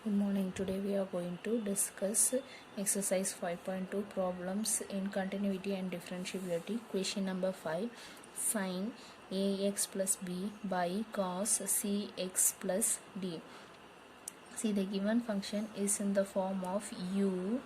Good morning. Today we are going to discuss exercise 5.2 problems in continuity and differentiability. Question number 5. Sin ax plus b by cos cx plus d. See, the given function is in the form of u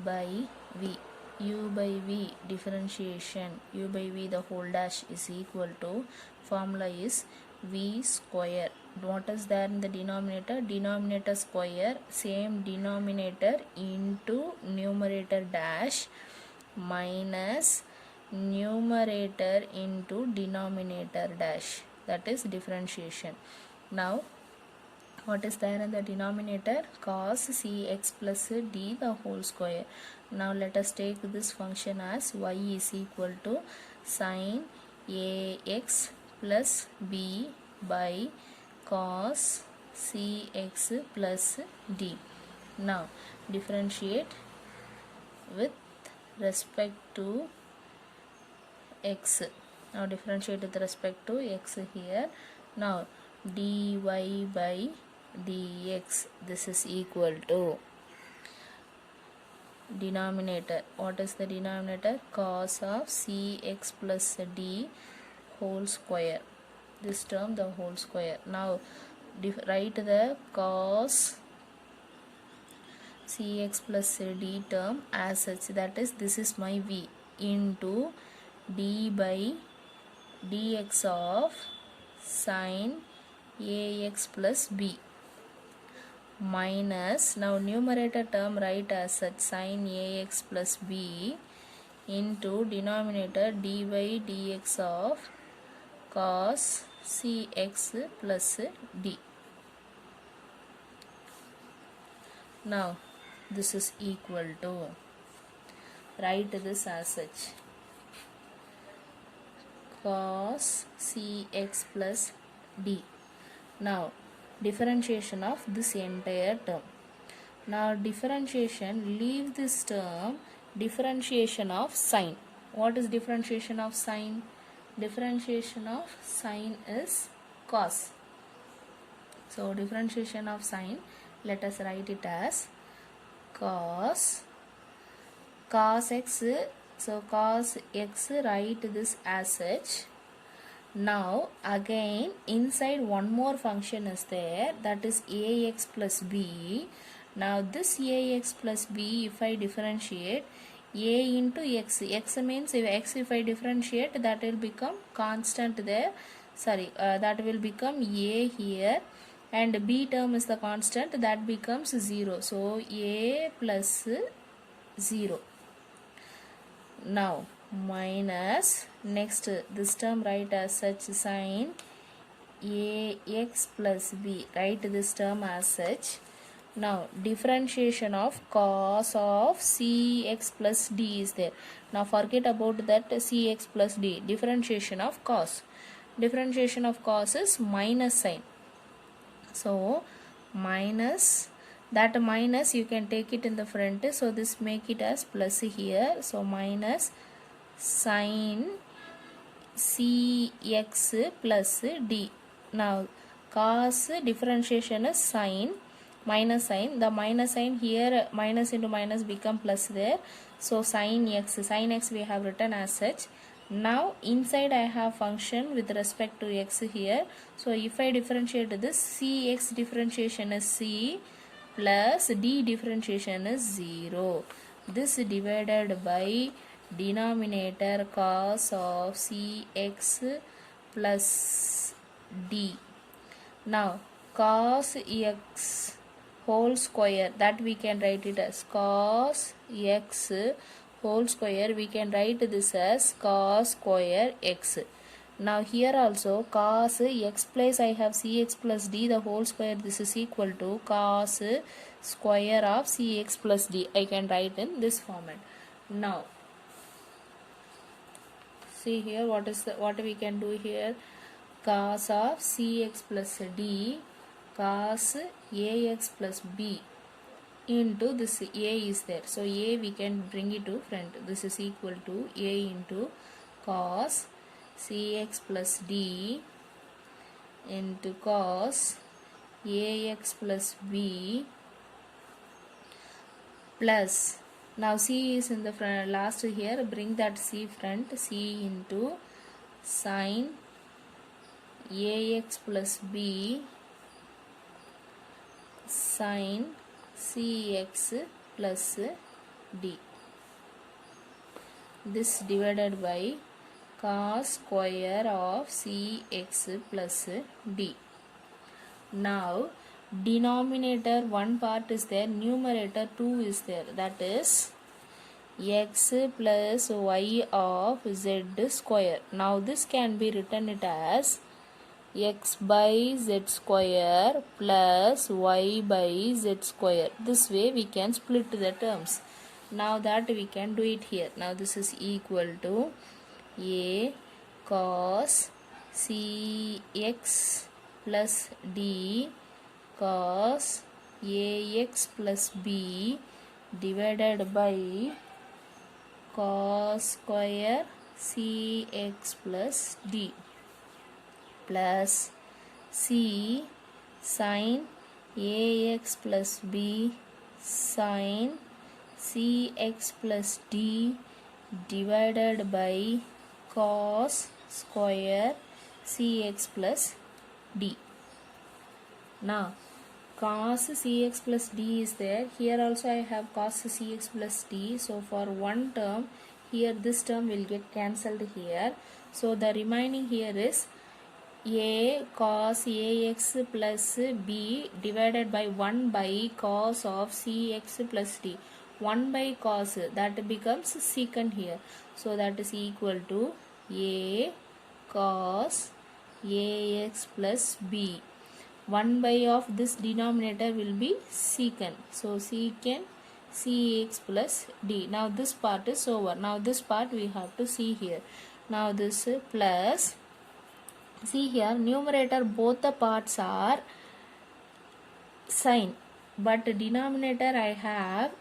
by v. U by v differentiation, u by v the whole dash is equal to, formula is v square. What is there in the denominator? Denominator square, same denominator into numerator dash minus numerator into denominator dash, that is differentiation. Now what is there in the denominator? Cos cx plus d the whole square. Now let us take this function as y is equal to sin ax plus b by cos cx plus d. Now differentiate with respect to x. Now differentiate with respect to x here. Now dy by dx, this is equal to denominator. What is the denominator? Cos of cx plus d whole square. This term the whole square. Now write the cos cx plus d term as such, that is, this is my v into d by dx of sin ax plus b minus, now numerator term write as such, sin ax plus b into denominator dy dx of cos cx plus d. Now this is equal to, write this as such, cos cx plus d. Now differentiation of this entire term. Now differentiation, leave this term, differentiation of sine. What is differentiation of sine? Differentiation of sine is cos. So differentiation of sine, let us write it as cos x. So cos x, write this as such. Now again inside one more function is there, that is ax plus b. Now this ax plus b, if I differentiate, a into x, x means if I differentiate, that will become constant there, that will become a here, and b term is the constant, that becomes 0. So a plus 0. Now minus, next this term write as such, sin ax plus b, write this term as such. Now differentiation of cos of cx plus d is there. Now forget about that cx plus d. Differentiation of cos. Differentiation of cos is minus sign. So minus, that minus you can take it in the front, so this make it as plus here. So minus sin cx plus d. Now cos differentiation is sin, minus sign, the minus sign here, minus into minus become plus there. So sin x we have written as such. Now inside I have function with respect to x here. So if I differentiate this, cx differentiation is c plus d differentiation is 0. This divided by denominator cos of cx plus d. Now cos x whole square, that we can write it as cos x whole square, we can write this as cos square x. Now here also cos x place I have cx plus d the whole square, this is equal to cos square of cx plus d. I can write in this format. Now see here, what we can do here, cos of cx plus d, cos ax plus b into this a is there. So a we can bring it to front. This is equal to a into cos cx plus d into cos ax plus b plus, now c is in the front, last here, bring that c front, c into sine ax plus b sine cx plus d. This divided by cos square of cx plus d. Now denominator one part is there, numerator 2 is there, that is x plus y of z square. Now this can be written it as x by z square plus y by z square. This way we can split the terms. Now that we can do it here. Now this is equal to a cos cx plus d cos ax plus b divided by cos square cx plus d plus c sin ax plus b sin cx plus d divided by cos square cx plus d. Now cos cx plus d is there, here also I have cos cx plus d, so for one term here this term will get cancelled here, so the remaining here is a cos ax plus b divided by 1 by cos of cx plus d. 1 by cos, that becomes secant here, so that is equal to a cos ax plus b. 1 by of this denominator will be secant, so secant cx plus d. Now this part is over. Now this part we have to see here. Now this plus, see here, numerator both the parts are sine, but denominator I have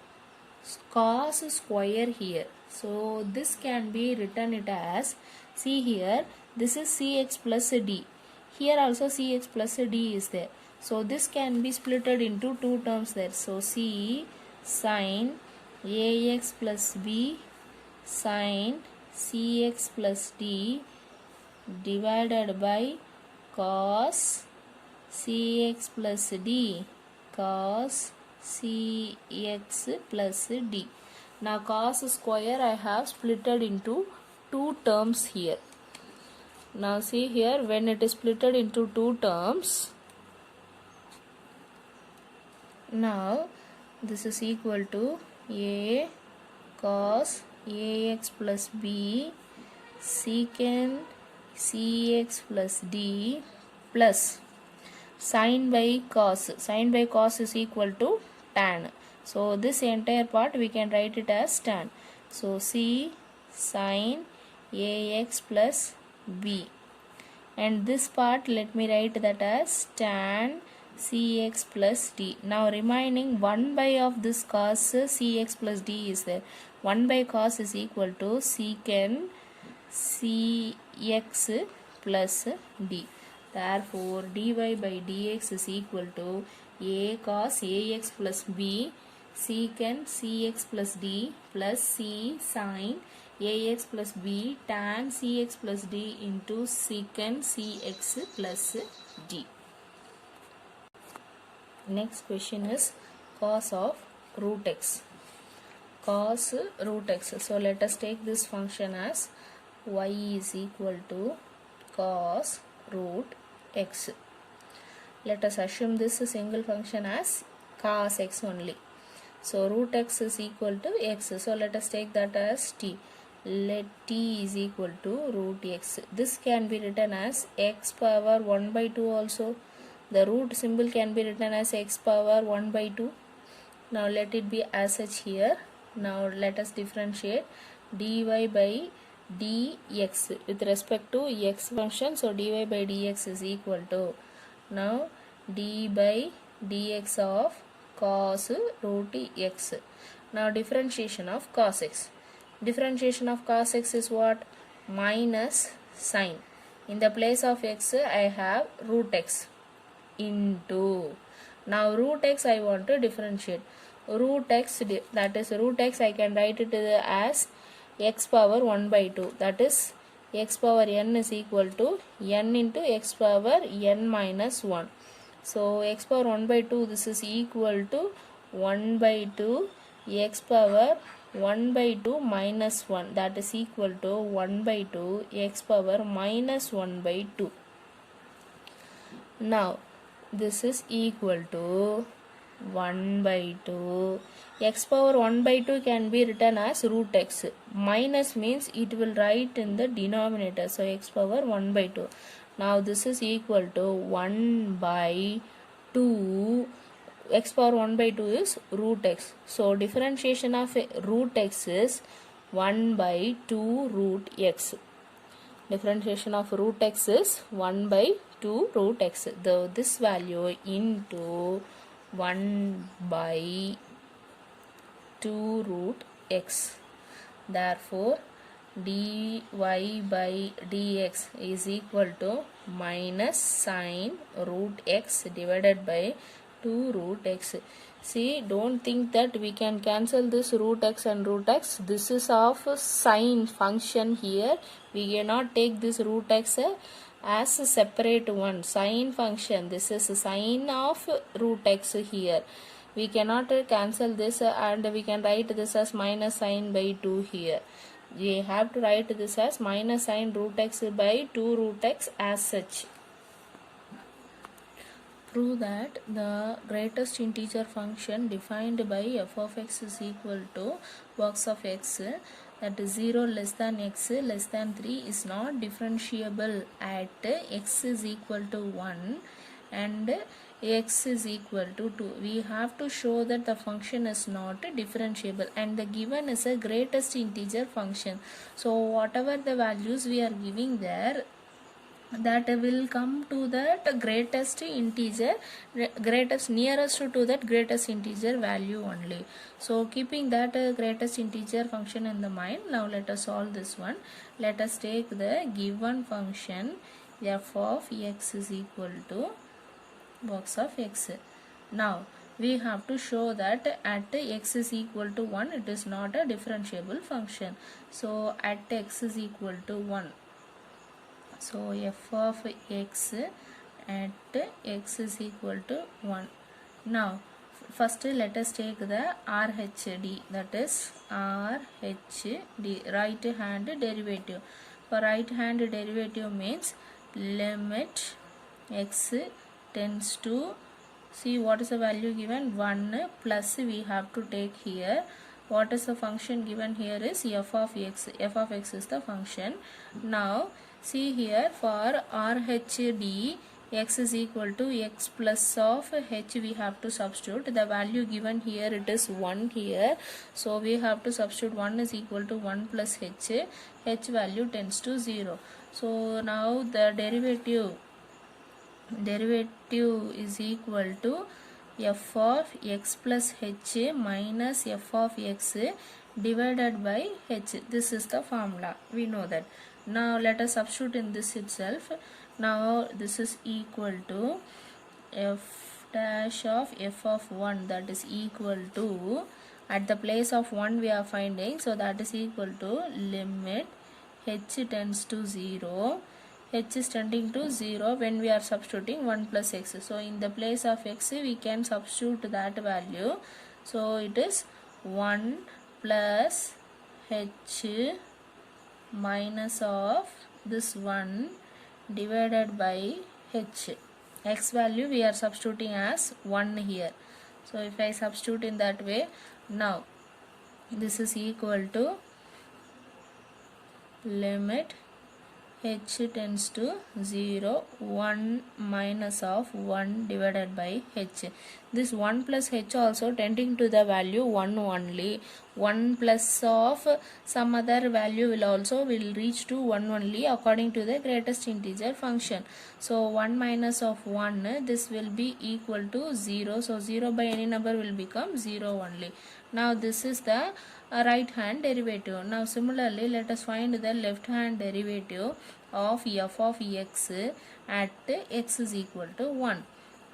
cos square here, so this can be written it as, see here, this is cx plus d, here also cx plus d is there, so this can be splitted into two terms there, so c sin ax plus b sin cx plus d divided by cos cx plus d cos cx plus d. Now cos square I have splitted into two terms here. Now see here, when it is splitted into two terms, now this is equal to a cos ax plus b secant cx plus d plus sin by cos. Sin by cos is equal to tan. So this entire part we can write it as tan. So c sin ax plus b, and this part let me write that as tan cx plus d. Now remaining 1 by of this cos cx plus d is there. 1 by cos is equal to secant cx plus d. Therefore dy by dx is equal to a cos ax plus b secant cx plus d plus c sin ax plus b tan cx plus d into secant cx plus d. Next question is cos of root x. Cos root x. So let us take this function as y is equal to cos root x. Let us assume this single function as cos x only. So root x is equal to x. So let us take that as t. Let t is equal to root x. This can be written as x power 1 by 2 also. The root symbol can be written as x power 1 by 2. Now let it be as such here. Now let us differentiate dy by dx with respect to x function. So dy by dx is equal to, now d by dx of cos root x. Now differentiation of cos x. Differentiation of cos x is what? Minus sine. In the place of x I have root x. into. Now root x I want to differentiate. Root x, that is root x, I can write it as x power 1 by 2. That is x power n is equal to n into x power n minus 1. So x power 1 by 2, this is equal to 1 by 2 x power 1 by 2 minus 1, that is equal to 1 by 2 x power minus 1 by 2. Now this is equal to 1 by 2. X power 1 by 2 can be written as root x. Minus means it will write in the denominator. So x power 1 by 2. Now this is equal to 1 by 2. X power 1 by 2 is root x. So differentiation of root x is 1 by 2 root x. Differentiation of root x is 1 by 2 root x. This value into 1 by 2 root x. Therefore dy by dx is equal to minus sine root x divided by 2 root x. See, don't think that we can cancel this root x and root x. This is of sine function here. We cannot take this root x as a separate one. Sine function. This is sine of root x here. We cannot cancel this and we can write this as minus sine by 2 here. We have to write this as minus sine root x by 2 root x as such. Prove that the greatest integer function defined by f of x is equal to box of x, that is 0 less than x less than 3 is not differentiable at x is equal to 1 and x is equal to 2. We have to show that the function is not differentiable and the given is a greatest integer function. So whatever the values we are giving there, that will come to that greatest integer, greatest nearest to that greatest integer value only. So keeping that greatest integer function in the mind, now let us solve this one. Let us take the given function f of x is equal to box of x. Now we have to show that at x is equal to 1 it is not a differentiable function. So at x is equal to 1, so f of x at x is equal to 1. Now first let us take the RHD, that is RHD, right hand derivative. For right hand derivative means limit x tends to, see what is the value given, 1 plus we have to take here. What is the function given here is f of x. F of x is the function. Now see here for RHD x is equal to x plus of h, we have to substitute the value given here, it is 1 here. So we have to substitute 1 is equal to 1 plus h, h value tends to 0. So now the derivative is equal to f of x plus h minus f of x divided by h. This is the formula, we know that. Now let us substitute in this itself. Now this is equal to f dash of f of 1, that is equal to, at the place of 1 we are finding, so that is equal to limit h tends to 0, h is tending to 0 when we are substituting 1 plus x. So in the place of x we can substitute that value. So it is 1 plus h minus of this 1 divided by h. X value we are substituting as 1 here. So if I substitute in that way, now this is equal to limit h tends to 0, 1 minus of 1 divided by h. This 1 plus h also tending to the value 1 only. 1 plus of some other value will reach to 1 only according to the greatest integer function. So 1 minus of 1, this will be equal to 0. So 0 by any number will become 0 only. Now this is the right hand derivative. Now similarly let us find the left hand derivative of f of x at x is equal to 1.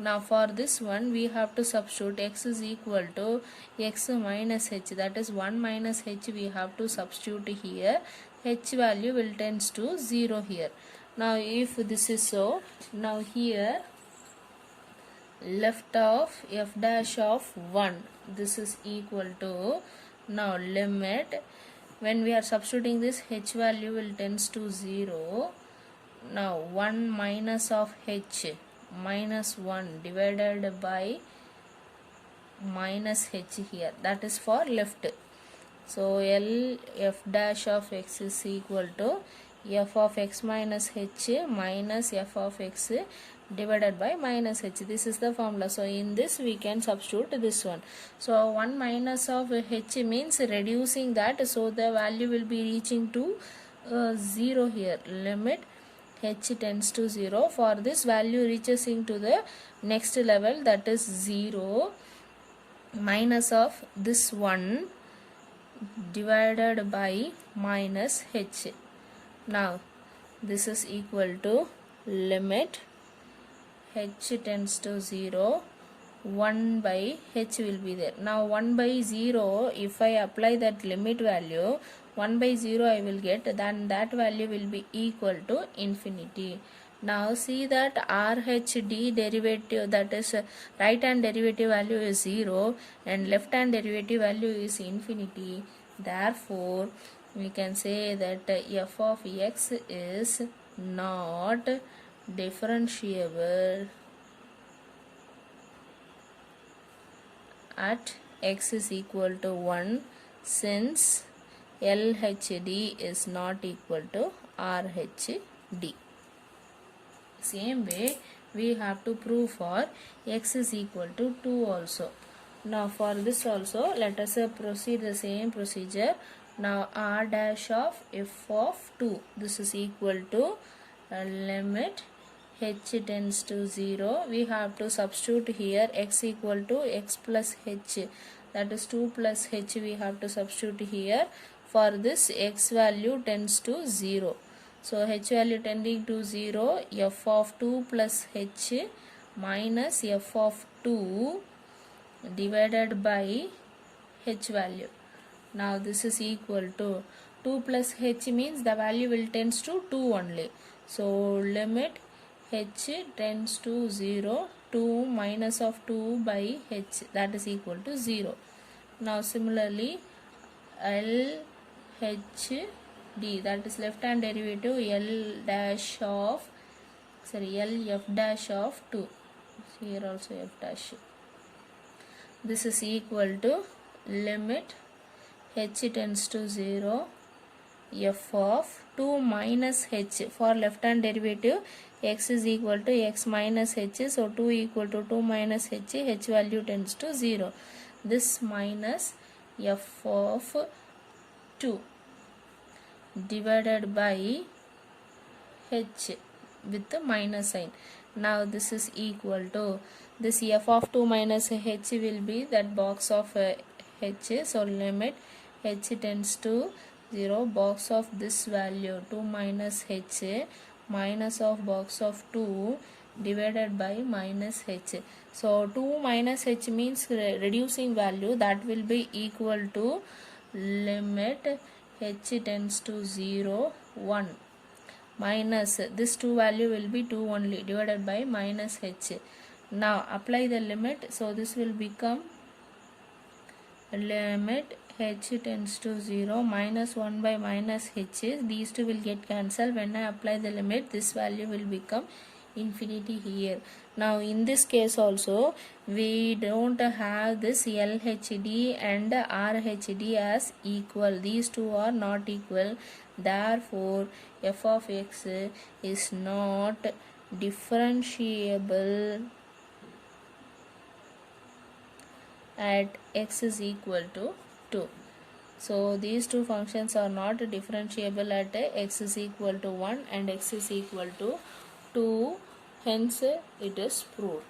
Now for this one we have to substitute x is equal to x minus h, that is 1 minus h we have to substitute here. H value will tends to 0 here. Now if this is so, now here left of f dash of 1, this is equal to, now limit, when we are substituting this, h value will tends to 0. Now 1 minus of h, minus 1 divided by minus h here, that is for left. So L f dash of x is equal to f of x minus h minus f of x divided by minus h. This is the formula. So in this we can substitute this one. So 1 minus of h means reducing that, so the value will be reaching to 0 here. Limit h tends to 0. For this value reaches into the next level, that is 0 minus of this 1 divided by minus h. Now this is equal to limit h tends to 0, 1 by h will be there. Now 1 by 0, if I apply that limit value, 1 by 0 I will get, then that value will be equal to infinity. Now see that RHD derivative, that is right hand derivative value is 0 and left hand derivative value is infinity. Therefore we can say that f of x is not differentiable at x is equal to 1, since LHD is not equal to RHD. Same way we have to prove for x is equal to 2 also. Now for this also let us proceed the same procedure. Now r dash of f of 2, this is equal to limit h tends to 0. We have to substitute here x equal to x plus h, that is 2 plus h we have to substitute here. For this x value tends to 0. So h value tending to 0, f of 2 plus h minus f of 2 divided by h value. Now this is equal to 2 plus h means the value will tends to 2 only. So limit h tends to 0, 2 minus of 2 by h, that is equal to 0. Now similarly LHD, that is left hand derivative L f dash of 2, here also f dash, this is equal to limit h tends to 0, f of 2 minus h, for left hand derivative x is equal to x minus h, so 2 equal to 2 minus h, h value tends to 0. This minus f of 2 divided by h with the minus sign. Now this is equal to, this f of 2 minus h will be that box of h, so limit h tends to 0, box of this value 2 minus h minus of box of 2 divided by minus h. So 2 minus h means reducing value, that will be equal to limit h tends to 0, 1 minus this 2 value will be 2 only divided by minus h. Now apply the limit, so this will become limit h tends to 0 minus 1 by minus h, these two will get cancelled. When I apply the limit, this value will become infinity here. Now in this case also we don't have this LHD and RHD as equal, these two are not equal. Therefore f of x is not differentiable at x is equal to 2. So these two functions are not differentiable at x is equal to 1 and x is equal to 2, hence it is proved.